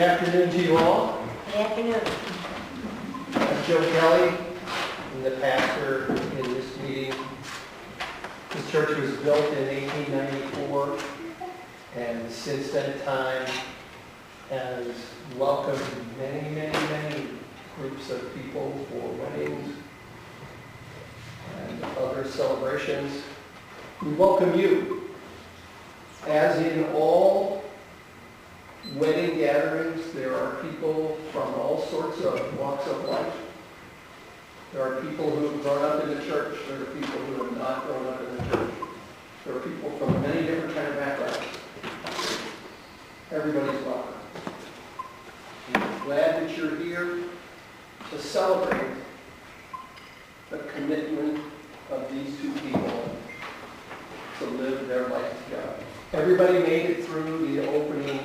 afternoon to you all. Good afternoon. I'm Joe Kelly. I'm the pastor in this meeting. This church was built in 1894, and since that time has welcomed many groups of people for weddings and other celebrations. We welcome you. As in all wedding gatherings, there are people from all sorts of walks of life. There are people who have grown up in the church. There are people who have not grown up in the church. There are people from many different kind of backgrounds. Everybody's welcome. I'm glad that you're here to celebrate the commitment of these two people to live their life together. Everybody made it through the opening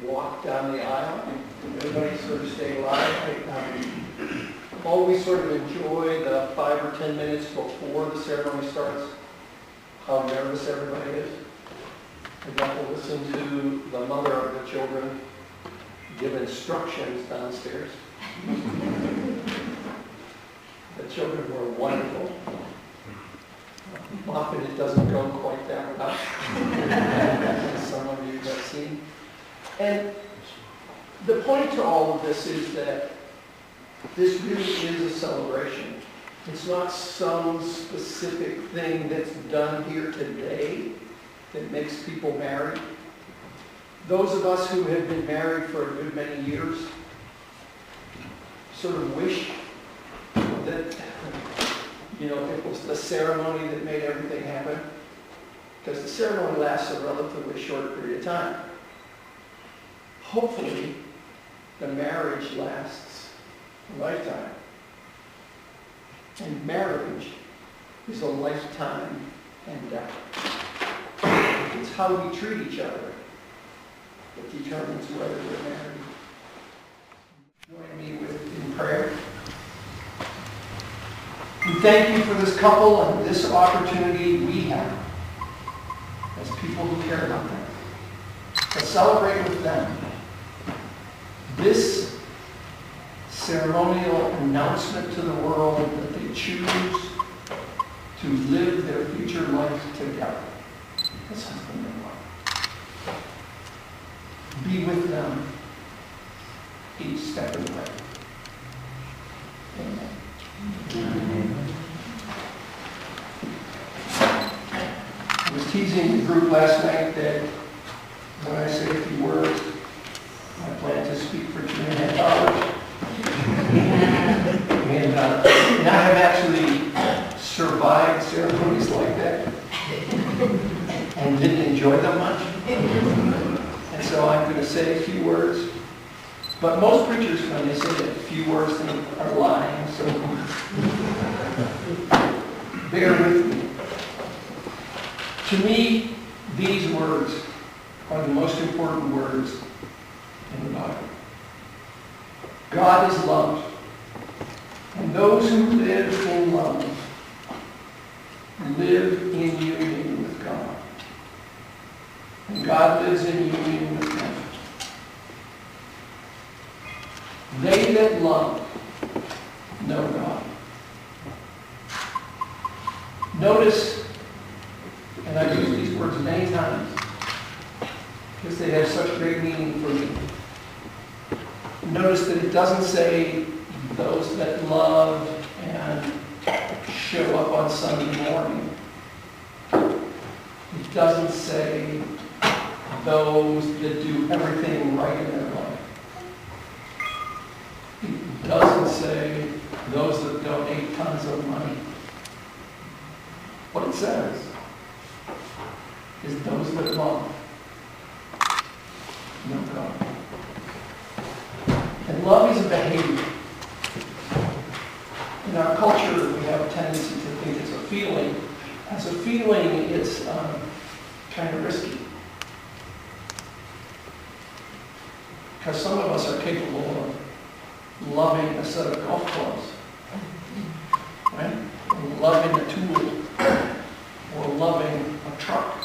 walk down the aisle. Everybody sort of stayed alive. Always sort of enjoy the 5 or 10 minutes before the ceremony starts, how nervous everybody is. I got to listen to the mother of the children give instructions downstairs. The children were wonderful. Often it doesn't go quite that well, as some of you have seen. And the point to all of this is that this really is a celebration. It's not some specific thing that's done here today that makes people married. Those of us who have been married for a good many years sort of wish that it was the ceremony that made everything happen, because the ceremony lasts a relatively short period of time. Hopefully, the marriage lasts a lifetime. And marriage is a lifetime endeavor. It's how we treat each other that determines whether we're married. Join me in prayer. We thank you for this couple and this opportunity we have as people who care about them to celebrate with them this ceremonial announcement to the world that they choose to live their future life together as husband and wife. Be with them each step of the way. Amen. I was teasing the group last night that when I say a few words, I plan to speak for 2.5 hours. And I have actually survived ceremonies like that and didn't enjoy them much. And so I'm going to say a few words. But most preachers, when they say a few words, they are lying. So bear with me. To me, these words are the most important words in the Bible. God is love, and those who live in love live in union with God, and God lives in union with them. They that love know God. Notice, and I've used these words many times because they have such great meaning for me. Notice that it doesn't say those that love and show up on Sunday morning. It doesn't say those that do everything right in their life. It doesn't say those that donate tons of money. What it says is those that love know God. And love is a behavior. In our culture, we have a tendency to think it's a feeling. As a feeling, it's kind of risky. Because some of us are capable of loving a set of golf clubs, right? Or loving a tool, or loving a truck.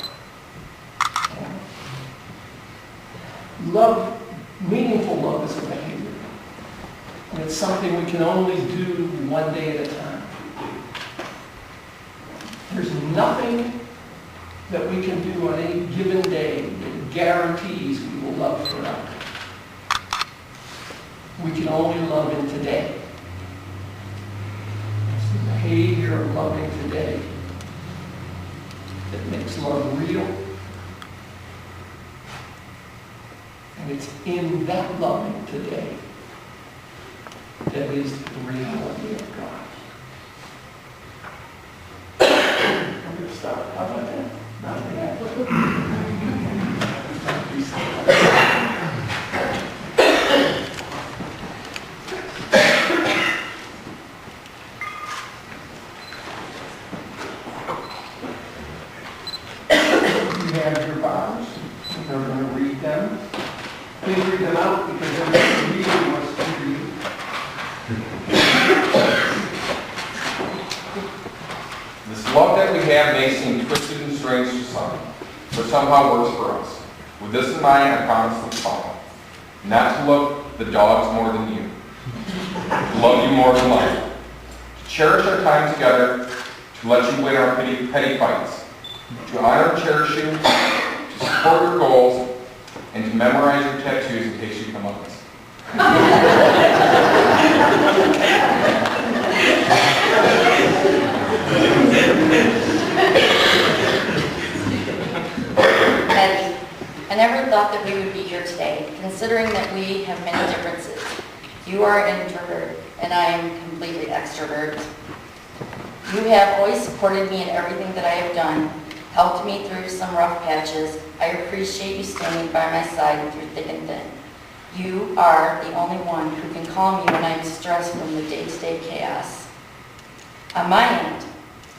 Love something we can only do one day at a time. There's nothing that we can do on any given day that guarantees we will love forever. We can only love in today. It's the behavior of loving today that makes love real. And it's in that loving today that is the reality of God. I'm going to stop. How about that? Not bad. You have your Bibles. We're going to read them. Please read them out because everybody reading wants to read. This love that we have may seem twisted and strange to some, but somehow works for us. With this in mind, I promise to follow. Not to love the dogs more than you. To love you more than life. To cherish our time together. To let you win our petty fights. To honor and cherish you. To support your goals. And to memorize your tattoos in case you come up with us. Eddie, I never thought that we would be here today, considering that we have many differences. You are an introvert, and I am completely extrovert. You have always supported me in everything that I have done, helped me through some rough patches. I appreciate you standing by my side through thick and thin. You are the only one who can calm me when I am stressed from the day-to-day chaos. On my end,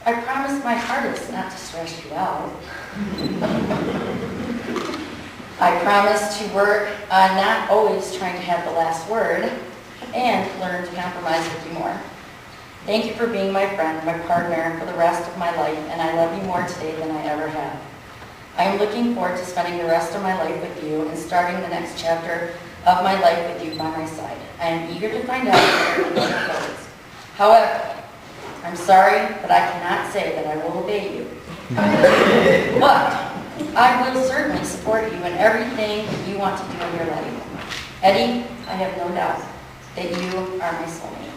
I promise my hardest not to stress you out. I promise to work on not always trying to have the last word and learn to compromise with you more. Thank you for being my friend, my partner for the rest of my life, and I love you more today than I ever have. I am looking forward to spending the rest of my life with you and starting the next chapter of my life with you by my side. I am eager to find out where everything goes. However, I'm sorry, but I cannot say that I will obey you. But I will certainly support you in everything you want to do in your life. Eddie, I have no doubt that you are my soulmate.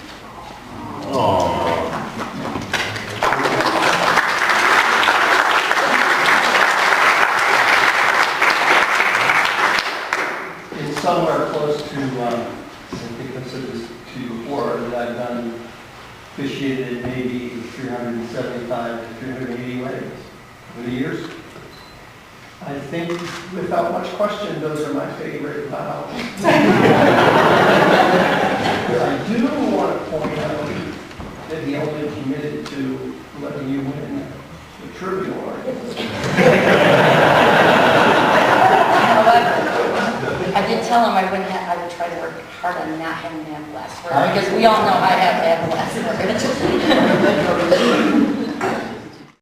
In somewhere close to, I think I've said this to you before, that I've done, officiated maybe 375 to 380 weddings over the years. I think, without much question, those are my favorite vows. I do want to point out that he only committed to letting you win the Trivia Award. However, I did tell him I would try to work hard on not having to have the last word, because we all know I have to have the last word.